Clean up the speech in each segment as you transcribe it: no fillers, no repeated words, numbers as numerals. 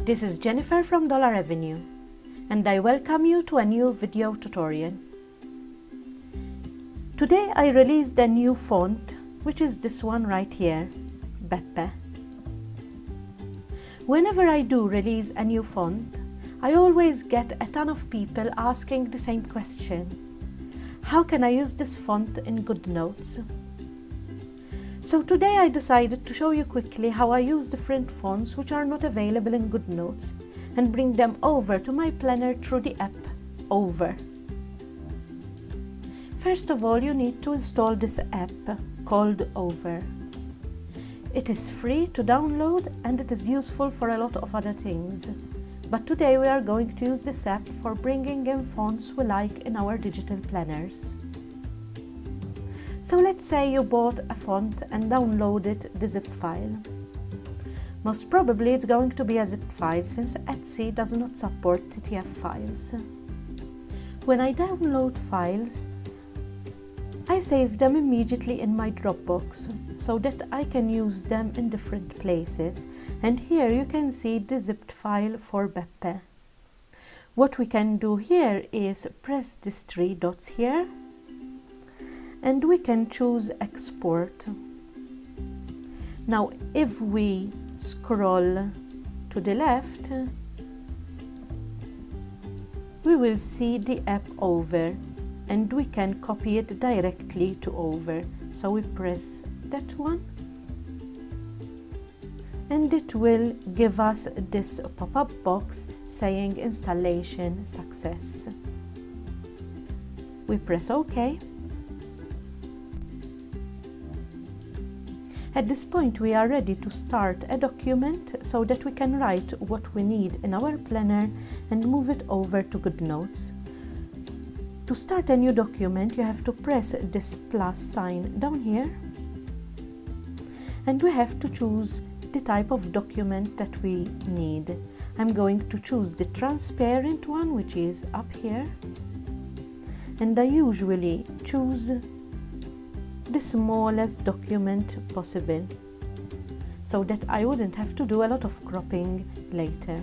This is Jennifer from Dollar Avenue, and I welcome you to a new video tutorial. Today I released a new font, which is this one right here, Beppe. Whenever I do release a new font, I always get a ton of people asking the same question. How can I use this font in GoodNotes? So today I decided to show you quickly how I use different fonts which are not available in GoodNotes and bring them over to my planner through the app Over. First of all, you need to install this app called Over. It is free to download and it is useful for a lot of other things. But today we are going to use this app for bringing in fonts we like in our digital planners. So let's say you bought a font and downloaded the zip file. Most probably it's going to be a zip file since Etsy does not support TTF files. When I download files, I save them immediately in my Dropbox so that I can use them in different places. And here you can see the zipped file for Beppe. What we can do here is press these three dots here and we can choose Export. Now if we scroll to the left, we will see the app Over and we can copy it directly to Over. So we press that one and it will give us this pop-up box saying installation success. We press OK. At this point we are ready to start a document so that we can write what we need in our planner and move it over to GoodNotes. To start a new document, you have to press this plus sign down here and we have to choose the type of document that we need. I'm going to choose the transparent one, which is up here, and I usually choose the smallest document possible so that I wouldn't have to do a lot of cropping later.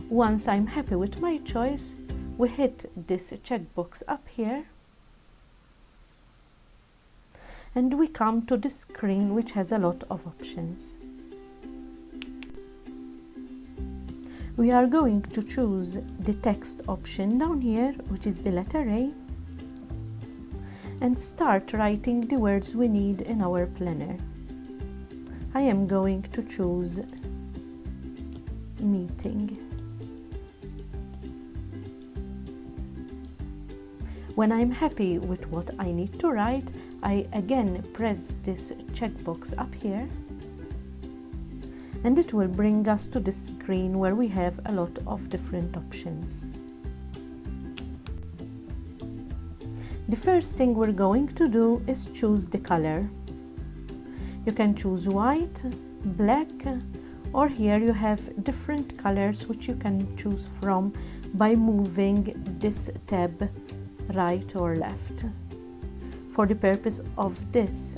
Once I'm happy with my choice, we hit this checkbox up here and we come to the screen which has a lot of options. We are going to choose the text option down here, which is the letter A, and start writing the words we need in our planner. I am going to choose meeting. When I'm happy with what I need to write, I again press this checkbox up here and it will bring us to the screen where we have a lot of different options. The first thing we're going to do is choose the color. You can choose white, black, or here you have different colors which you can choose from by moving this tab right or left. For the purpose of this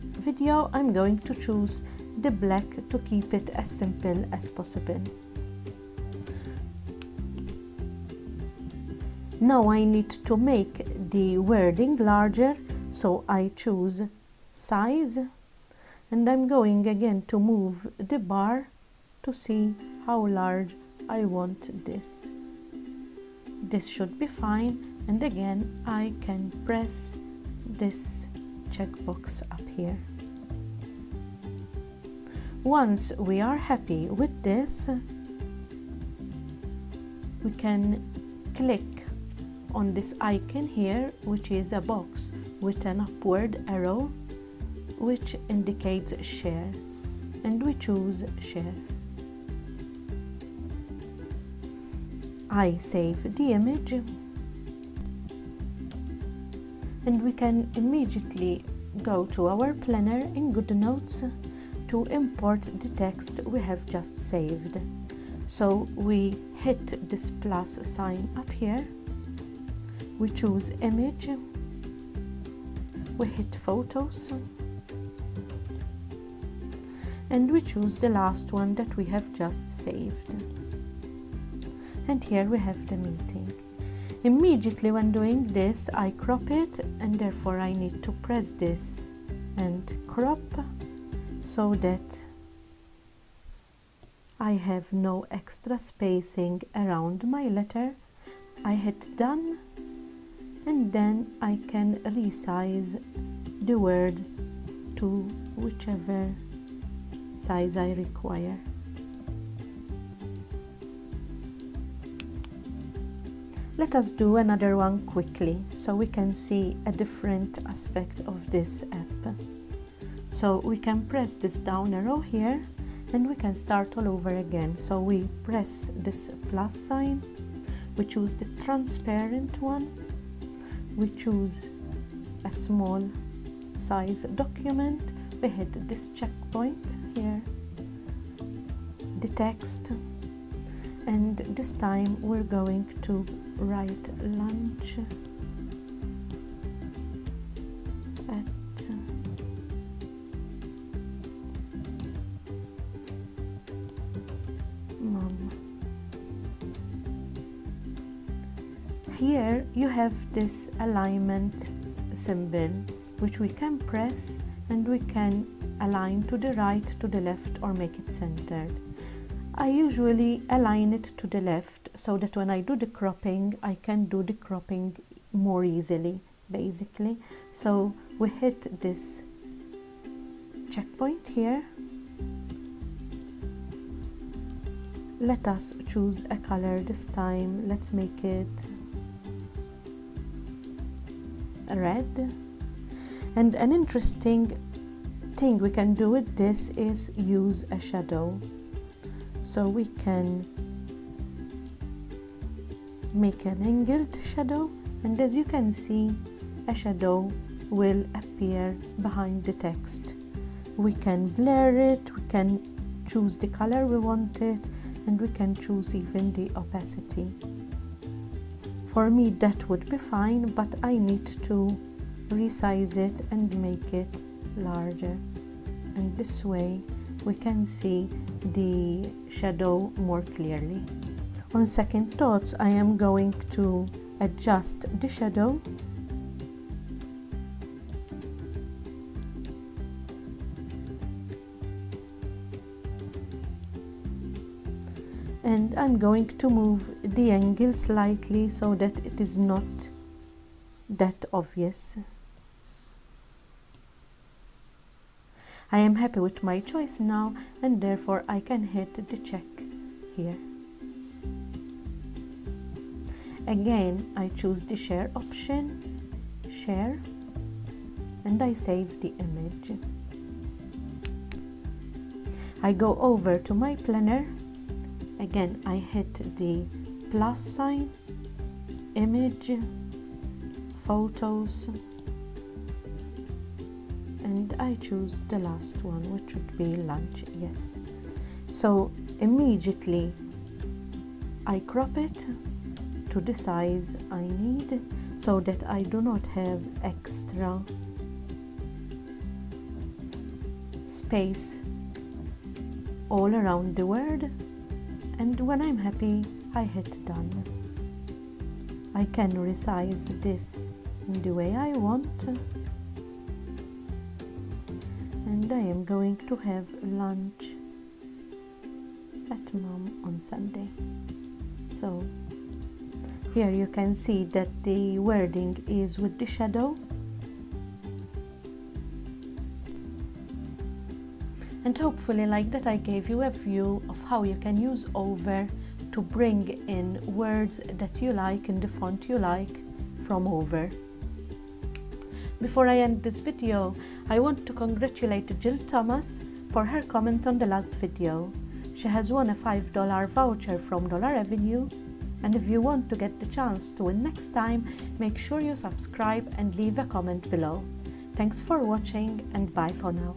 video, I'm going to choose the black to keep it as simple as possible. Now I need to make the wording larger, so I choose size and I'm going again to move the bar to see how large I want this. This should be fine, and again I can press this checkbox up here. Once we are happy with this, we can click on this icon here, which is a box with an upward arrow which indicates share, and we choose share. I save the image and we can immediately go to our planner in GoodNotes to import the text we have just saved. So we hit this plus sign up here, we choose image, we hit photos, and we choose the last one that we have just saved. and here we have the meeting. Immediately when doing this, I crop it, and therefore I need to press this and crop so that I have no extra spacing around my letter. I hit done, and then I can resize the word to whichever size I require. Let us do another one quickly so we can see a different aspect of this app. So we can press this down arrow here and we can start all over again. So we press this plus sign, we choose the transparent one, we choose a small size document, we hit this checkpoint here, the text, and this time we're going to write lunch at mom. Here you have this alignment symbol which we can press and we can align to the right, to the left, or make it centered. I usually align it to the left so that when I do the cropping, I can do the cropping more easily, basically. So we hit this checkpoint here. Let us choose a color this time. Let's make it red. And an interesting thing we can do with this is use a shadow. So we can make an angled shadow, and as you can see, a shadow will appear behind the text. We can blur it, we can choose the color we want it, and we can choose even the opacity. For me that would be fine, but I need to resize it and make it larger, and this way we can see the shadow more clearly. On second thoughts, I am going to adjust the shadow and I'm going to move the angle slightly so that it is not that obvious. I am happy with my choice now, and therefore I can hit the check here. Again, I choose the share option, share, and I save the image. I go over to my planner. Again, I hit the plus sign, image, photos, and I choose the last one, which would be lunch, yes. So immediately I crop it to the size I need so that I do not have extra space all around the word, and when I'm happy I hit done. I can resize this in the way I want, and I am going to have lunch at mom on Sunday. So here you can see that the wording is with the shadow, and hopefully like that I gave you a view of how you can use Over to bring in words that you like in the font you like from Over. Before I end this video, I want to congratulate Jill Thomas for her comment on the last video. She has won a $5 voucher from Dollar Avenue, and if you want to get the chance to win next time, make sure you subscribe and leave a comment below. Thanks for watching, and bye for now.